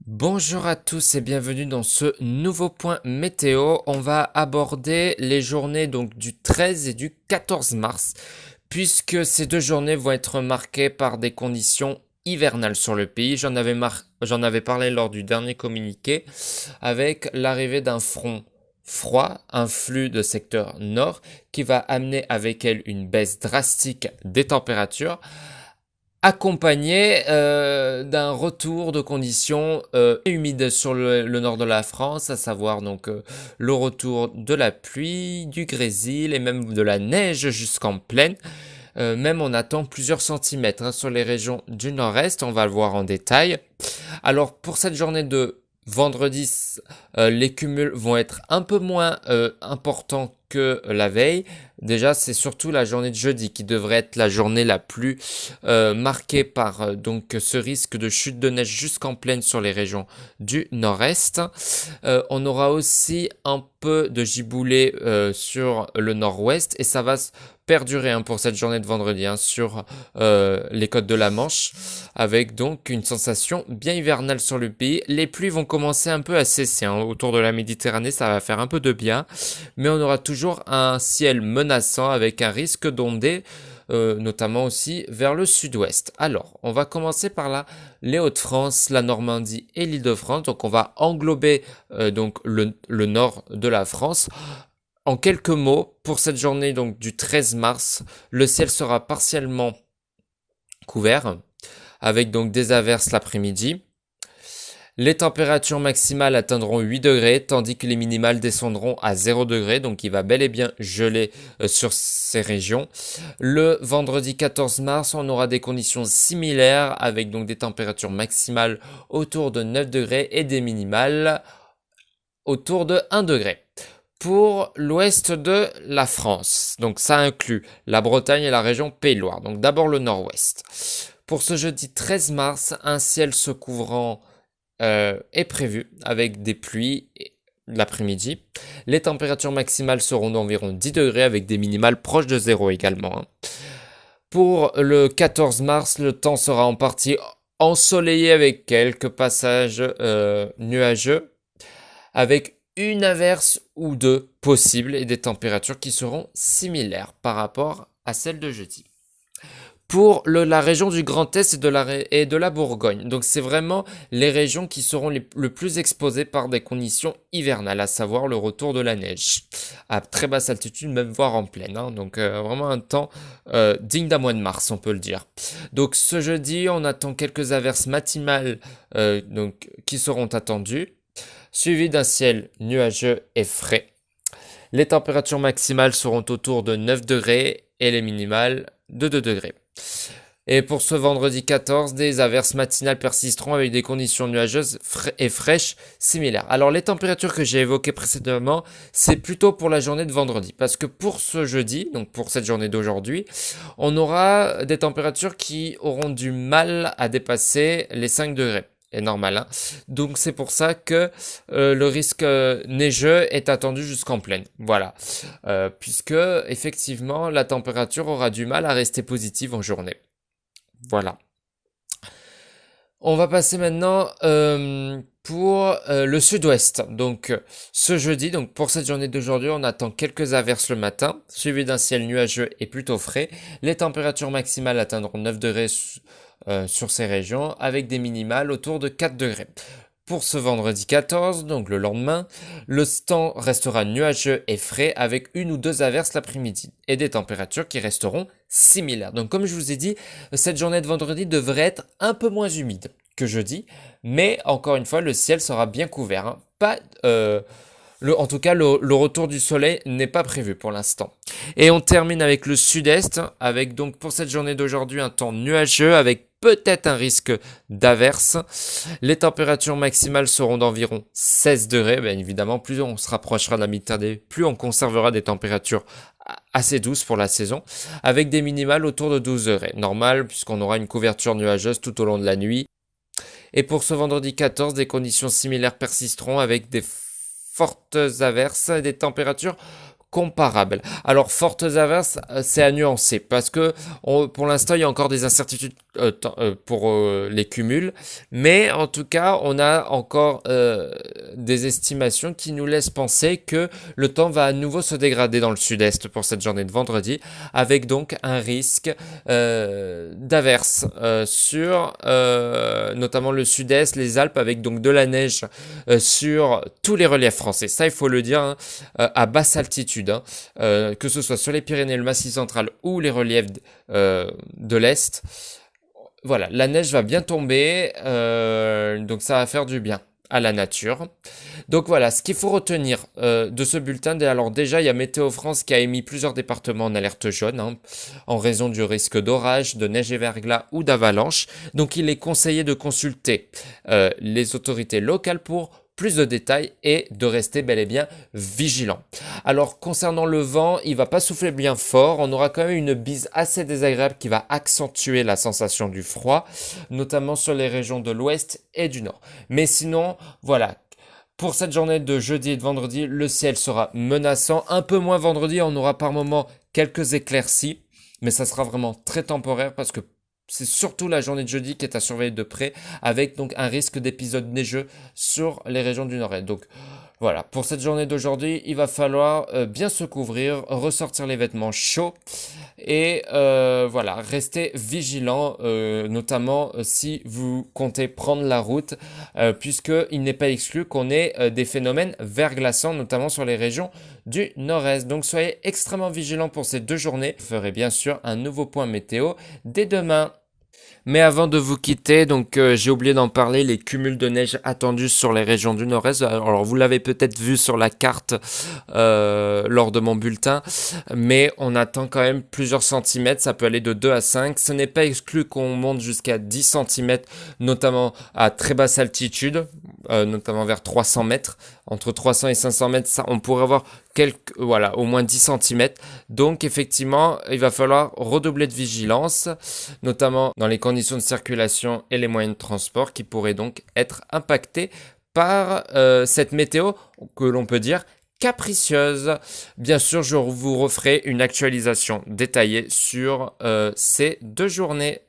Bonjour à tous et bienvenue dans ce nouveau point météo. On va aborder les journées donc du 13 et du 14 mars, puisque ces deux journées vont être marquées par des conditions hivernales sur le pays. J'en avais parlé lors du dernier communiqué, avec l'arrivée d'un front froid, un flux de secteur nord, qui va amener avec elle une baisse drastique des températures, accompagné d'un retour de conditions humides sur le nord de la France, à savoir donc le retour de la pluie, du grésil et même de la neige jusqu'en plaine. Même on attend plusieurs centimètres sur les régions du nord-est, on va le voir en détail. Alors pour cette journée de vendredi, les cumuls vont être un peu moins importants que la veille. Déjà, c'est surtout la journée de jeudi qui devrait être la journée la plus marquée par donc ce risque de chute de neige jusqu'en plaine sur les régions du nord-est. On aura aussi un peu de giboulée sur le nord-ouest et ça va perdurer pour cette journée de vendredi sur les côtes de la Manche, avec donc une sensation bien hivernale sur le pays. Les pluies vont commencer un peu à cesser autour de la Méditerranée, ça va faire un peu de bien, mais on aura toujours un ciel menaçant avec un risque d'ondées, notamment aussi vers le sud-ouest. Alors, on va commencer par là, les Hauts-de-France, la Normandie et l'Île-de-France. Donc, on va englober donc le nord de la France. En quelques mots, pour cette journée donc du 13 mars, le ciel sera partiellement couvert, avec donc des averses l'après-midi. Les températures maximales atteindront 8 degrés, tandis que les minimales descendront à 0 degrés, donc il va bel et bien geler sur ces régions. Le vendredi 14 mars, on aura des conditions similaires, avec donc des températures maximales autour de 9 degrés et des minimales autour de 1 degré. Pour l'ouest de la France, donc ça inclut la Bretagne et la région Pays de Loire, donc d'abord le nord-ouest. Pour ce jeudi 13 mars, un ciel se couvrant est prévu avec des pluies l'après-midi. Les températures maximales seront d'environ 10 degrés avec des minimales proches de 0 également. Pour le 14 mars, le temps sera en partie ensoleillé avec quelques passages nuageux, avec une averse ou deux possibles et des températures qui seront similaires par rapport à celles de jeudi. Pour la région du Grand Est et de la Bourgogne. Donc c'est vraiment les régions qui seront le plus exposées par des conditions hivernales, à savoir le retour de la neige à très basse altitude, même voire en plaine. Donc vraiment un temps digne d'un mois de mars, on peut le dire. Donc ce jeudi, on attend quelques averses matinales donc, qui seront attendues, suivies d'un ciel nuageux et frais. Les températures maximales seront autour de 9 degrés et les minimales de 2 degrés. Et pour ce vendredi 14, des averses matinales persisteront avec des conditions nuageuses et fraîches similaires. Alors les températures que j'ai évoquées précédemment, c'est plutôt pour la journée de vendredi. Parce que pour ce jeudi, donc pour cette journée d'aujourd'hui, on aura des températures qui auront du mal à dépasser les 5 degrés. Est normal. Donc c'est pour ça que le risque neigeux est attendu jusqu'en plaine. Voilà. Puisque effectivement la température aura du mal à rester positive en journée. Voilà. On va passer maintenant pour le sud-ouest. Donc ce jeudi, donc pour cette journée d'aujourd'hui, on attend quelques averses le matin, suivi d'un ciel nuageux et plutôt frais. Les températures maximales atteindront 9 degrés sur ces régions, avec des minimales autour de 4 degrés. Pour ce vendredi 14, donc le lendemain, le temps restera nuageux et frais avec une ou deux averses l'après-midi et des températures qui resteront similaires. Donc comme je vous ai dit, cette journée de vendredi devrait être un peu moins humide que jeudi, mais encore une fois, le ciel sera bien couvert. Pas, en tout cas, le retour du soleil n'est pas prévu pour l'instant. Et on termine avec le sud-est, avec donc pour cette journée d'aujourd'hui un temps nuageux avec peut-être un risque d'averse. Les températures maximales seront d'environ 16 degrés. Bien évidemment, plus on se rapprochera de la Méditerranée, plus on conservera des températures assez douces pour la saison, avec des minimales autour de 12 degrés. Normal, puisqu'on aura une couverture nuageuse tout au long de la nuit. Et pour ce vendredi 14, des conditions similaires persisteront avec des fortes averses et des températures comparable. Alors, fortes averses, c'est à nuancer parce que pour l'instant, il y a encore des incertitudes pour les cumuls, mais en tout cas, on a encore des estimations qui nous laissent penser que le temps va à nouveau se dégrader dans le sud-est pour cette journée de vendredi, avec donc un risque d'averses sur notamment le sud-est, les Alpes, avec donc de la neige sur tous les reliefs français. Ça, il faut le dire, hein, à basse altitude, hein, que ce soit sur les Pyrénées, le Massif central ou les reliefs de l'Est. Voilà, la neige va bien tomber, donc ça va faire du bien à la nature. Donc voilà, ce qu'il faut retenir de ce bulletin, alors déjà il y a Météo France qui a émis plusieurs départements en alerte jaune, hein, en raison du risque d'orage, de neige et verglas ou d'avalanche. Donc il est conseillé de consulter les autorités locales pour plus de détails et de rester bel et bien vigilant. Alors concernant le vent, il va pas souffler bien fort, on aura quand même une bise assez désagréable qui va accentuer la sensation du froid, notamment sur les régions de l'ouest et du nord. Mais sinon, voilà, pour cette journée de jeudi et de vendredi, le ciel sera menaçant, un peu moins vendredi, on aura par moments quelques éclaircies, mais ça sera vraiment très temporaire parce que c'est surtout la journée de jeudi qui est à surveiller de près, avec donc un risque d'épisode neigeux sur les régions du nord-est. Donc voilà, pour cette journée d'aujourd'hui, il va falloir bien se couvrir, ressortir les vêtements chauds et voilà, rester vigilant, notamment si vous comptez prendre la route, puisqu'il n'est pas exclu qu'on ait des phénomènes verglaçants, notamment sur les régions du nord-est. Donc soyez extrêmement vigilants pour ces 2 journées. Je ferai bien sûr un nouveau point météo dès demain. Mais avant de vous quitter, donc j'ai oublié d'en parler, les cumuls de neige attendus sur les régions du nord-est. Alors vous l'avez peut-être vu sur la carte lors de mon bulletin, mais on attend quand même plusieurs centimètres, ça peut aller de 2 à 5. Ce n'est pas exclu qu'on monte jusqu'à 10 centimètres, notamment à très basse altitude, notamment vers 300 mètres. Entre 300 et 500 mètres, ça, on pourrait avoir au moins 10 centimètres. Donc effectivement, il va falloir redoubler de vigilance, notamment dans les conditions de circulation et les moyens de transport qui pourraient donc être impactés par cette météo que l'on peut dire capricieuse. Bien sûr, je vous referai une actualisation détaillée sur ces 2 journées.